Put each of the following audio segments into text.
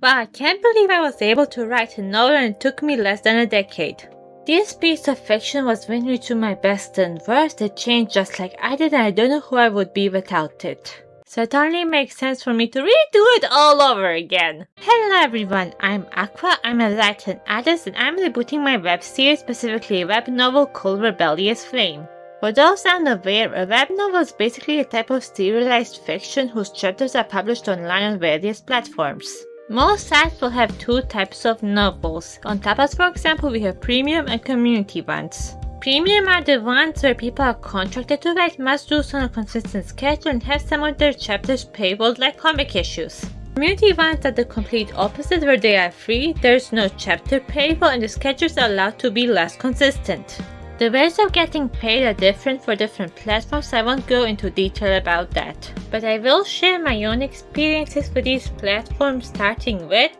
Wow, I can't believe I was able to write a novel and it took me less than a decade. This piece of fiction was winning to my best and worst. It changed just like I did and I don't know who I would be without it. So it only makes sense for me to redo it all over again. Hello everyone, I'm Aqua, I'm a writer and artist and I'm rebooting my web series, specifically a web novel called Rebellious Flame. For those unaware, a web novel is basically a type of serialized fiction whose chapters are published online on various platforms. Most sites will have two types of novels. On Tapas, for example, we have premium and community ones. Premium are the ones where people are contracted to write must-do's on a consistent schedule and have some of their chapters paywalled like comic issues. Community ones are the complete opposite, where they are free, there's no chapter paywall, and the schedules are allowed to be less consistent. The ways of getting paid are different for different platforms, so I won't go into detail about that. But I will share my own experiences with these platforms, starting with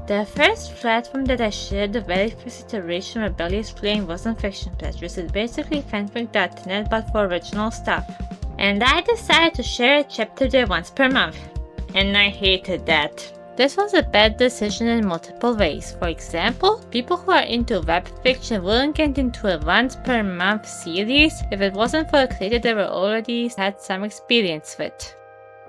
the first platform that I shared the very first iteration of Rebellious Flame was on Fiction Pledge, it's basically fanfic.net but for original stuff. And I decided to share a chapter there once per month. And I hated that. This was a bad decision in multiple ways. For example, people who are into web fiction wouldn't get into a once per month series if it wasn't for a creator they were already had some experience with.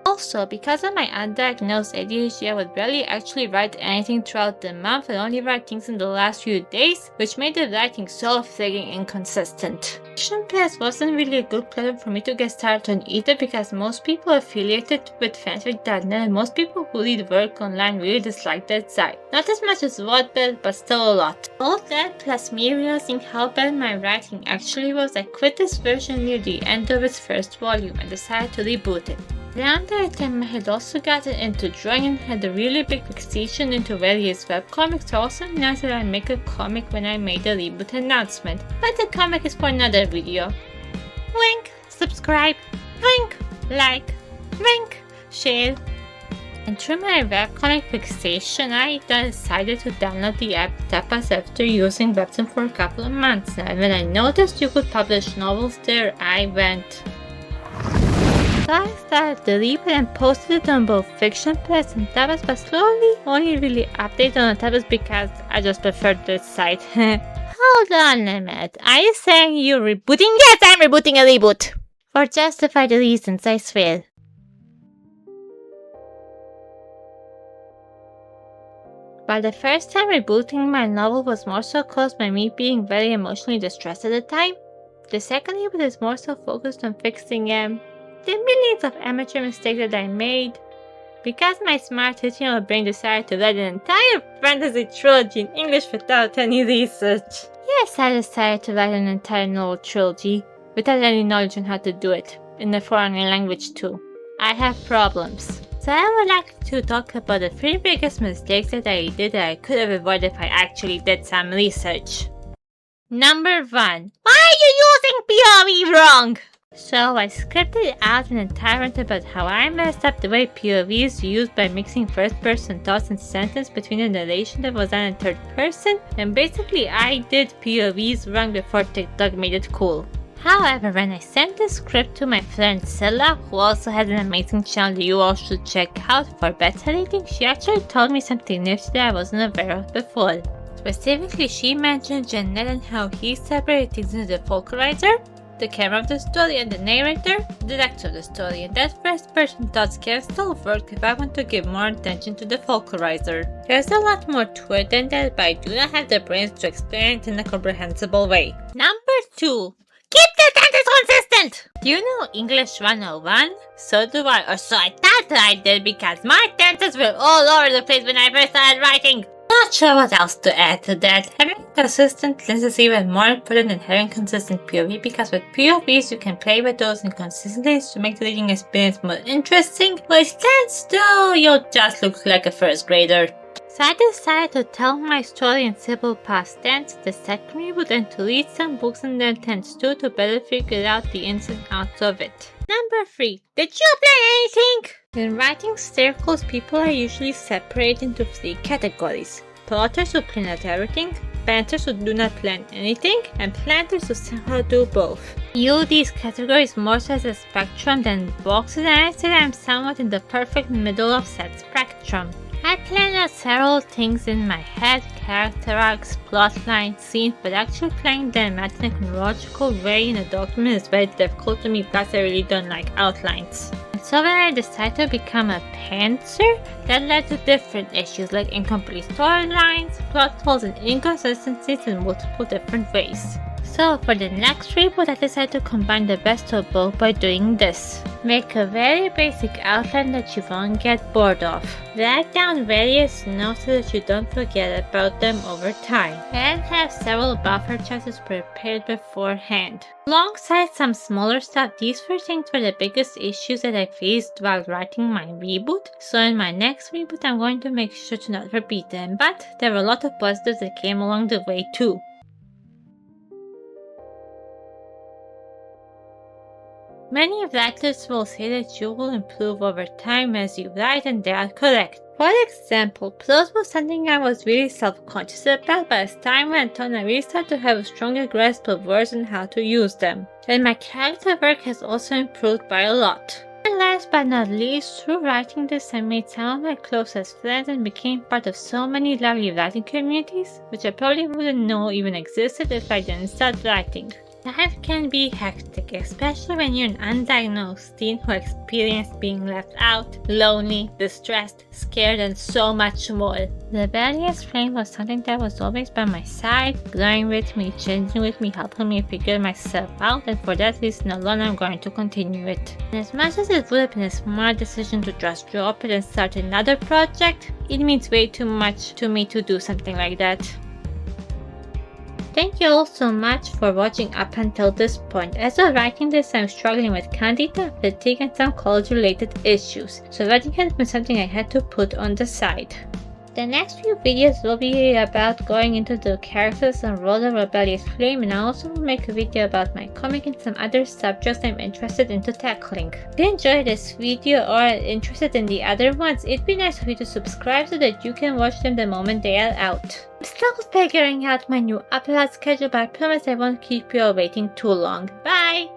Also, because of my undiagnosed ADHD, I would barely actually write anything throughout the month and only write things in the last few days, which made the writing so frigging inconsistent. Fiction Press wasn't really a good platform for me to get started on either, because most people affiliated with fanfic.net and most people who read work online really dislike that site. Not as much as Wattpad, but still a lot. All that plus me realizing how bad my writing actually was, I quit this version near the end of its first volume and decided to reboot it. Around that time I had also gotten into drawing and had a really big fixation into various webcomics, so I also announced that I make a comic when I made the reboot announcement, but the comic is for another video. Wink, subscribe, wink, like, wink, share. And through my webcomic fixation, I decided to download the app Tapas after using Webtoon for a couple of months now, and when I noticed you could publish novels there, I went. So I started the reboot and posted it on both Fiction Press and Tapas, but slowly only really updated on Tapas because I just preferred this site. Hold on a minute, are you saying you're rebooting? Yes, I'm rebooting a reboot! For justified reasons, I swear. While the first time rebooting my novel was more so caused by me being very emotionally distressed at the time, the second reboot is more so focused on fixing the millions of amateur mistakes that I made, because my smart 13-year-old brain decided to write an entire fantasy trilogy in English without any research. Yes, I decided to write an entire novel trilogy without any knowledge on how to do it, in a foreign language too. I have problems. So I would like to talk about the 3 biggest mistakes that I did that I could have avoided if I actually did some research. Number 1. Why are you using POV wrong? So I scripted out an entire rant about how I messed up the way POV is used by mixing first-person thoughts and sentence between a narration that was done in third person, and basically I did POVs wrong before TikTok made it cool. However, when I sent the script to my friend Silla, who also has an amazing channel that you all should check out for better reading, she actually told me something nifty that I wasn't aware of before. Specifically, she mentioned Janet and how he separated things into the folklorizer, the camera of the story, and the narrator, the director of the story, and that first person thoughts can still work if I want to give more attention to the folklorizer. There's a lot more to it than that, but I do not have the brains to explain it in a comprehensible way. Number 2. Keep the sentence consistent! Do you know English 101? So do I, or so I thought I did, because my sentences were all over the place when I first started writing. Not sure what else to add to that. Having consistent lines is even more important than having consistent POV, because with POVs you can play with those inconsistencies to make the reading experience more interesting, but instead though you'll just look like a first grader. So I decided to tell my story in simple past tense, the second reboot, and to read some books in their tense too to better figure out the ins and outs of it. Number 3. Did you plan anything? In writing circles, people are usually separated into 3 categories. Plotters who plan out everything, planners who do not plan anything, and planners who somehow do both. view these categories more so as a spectrum than boxes, and I say I'm somewhat in the perfect middle of said spectrum. I plan out several things in my head, character arcs, plotline, scenes, but actually playing them out in a chronological way in a document is very difficult to me because I really don't like outlines. And so when I decided to become a pantser, that led to different issues like incomplete storylines, plot holes, and inconsistencies in multiple different ways. So for the next reboot, I decided to combine the best of both by doing this. Make a very basic outline that you won't get bored of. Write down various notes so that you don't forget about them over time. And have several buffer choices prepared beforehand. Alongside some smaller stuff, these three things were the biggest issues that I faced while writing my reboot. So in my next reboot, I'm going to make sure to not repeat them. But there were a lot of positives that came along the way too. Many writers will say that you will improve over time as you write, and they are correct. For example, prose was something I was really self-conscious about, but as time went on I really started to have a stronger grasp of words and how to use them. And my character work has also improved by a lot. And last but not least, through writing this I made some of my closest friends and became part of so many lovely writing communities, which I probably wouldn't know even existed if I didn't start writing. Life can be hectic, especially when you're an undiagnosed teen who experienced being left out, lonely, distressed, scared, and so much more. The Rebellious flame was something that was always by my side, growing with me, changing with me, helping me figure myself out, and for that reason alone I'm going to continue it. And as much as it would have been a smart decision to just drop it and start another project, it means way too much to me to do something like that. Thank you all so much for watching up until this point. As of writing this, I'm struggling with candida, fatigue, and some college-related issues, so writing has been something I had to put on the side. The next few videos will be about going into the characters and role of Rebellious Flame, and I also will make a video about my comic and some other subjects I'm interested into tackling. If you enjoyed this video or are interested in the other ones, it'd be nice of you to subscribe so that you can watch them the moment they are out. I'm still figuring out my new upload schedule, but I promise I won't keep you all waiting too long. Bye!